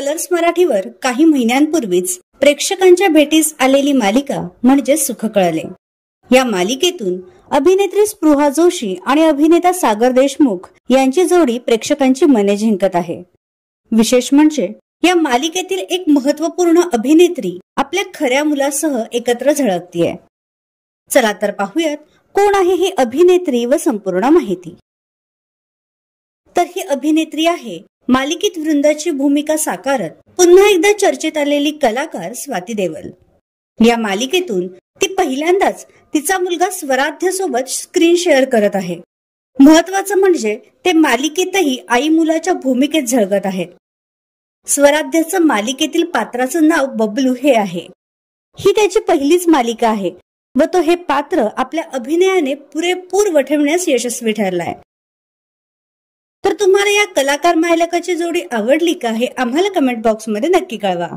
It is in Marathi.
कलर्स मराठीवर काही महिन्यांपूर्वीच प्रेक्षकांच्या भेटीस आलेली मालिका म्हणजे सुख कळले. या मालिकेतून अभिनेत्री स्पृहा जोशी आणि अभिनेता सागर देशमुख यांची जोडी प्रेक्षकांची मने जिंकत आहे. विशेष म्हणजे या मालिकेतील एक महत्त्वपूर्ण अभिनेत्री आपल्या खऱ्या मुलासह एकत्र झळकतीये. चला तर पाहूयात कोण आहे ही अभिनेत्री व संपूर्ण माहिती. तर ही अभिनेत्री आहे मालिकेत वृंदाची भूमिका साकारत पुन्हा एकदा चर्चेत आलेली कलाकार स्वाती देवल. या मालिकेतून ती पहिल्यांदाच तिचा मुलगा स्वराध्य सोबत स्क्रीन शेअर करत आहे. महत्वाचं म्हणजे ते मालिकेतही आई मुलाच्या भूमिकेत झळकत आहेत. स्वराध्यचं मालिकेतील पात्राचं नाव बबलू हे आहे. ही त्याची पहिलीच मालिका आहे व तो हे पात्र आपल्या अभिनयाने पुरेपूर वठवण्यास यशस्वी ठरलाय. तर तुम्हाला या कलाकार मायलकाची जोडी आवडली का हे आम्हाला कमेंट बॉक्स मध्ये नक्की कळवा.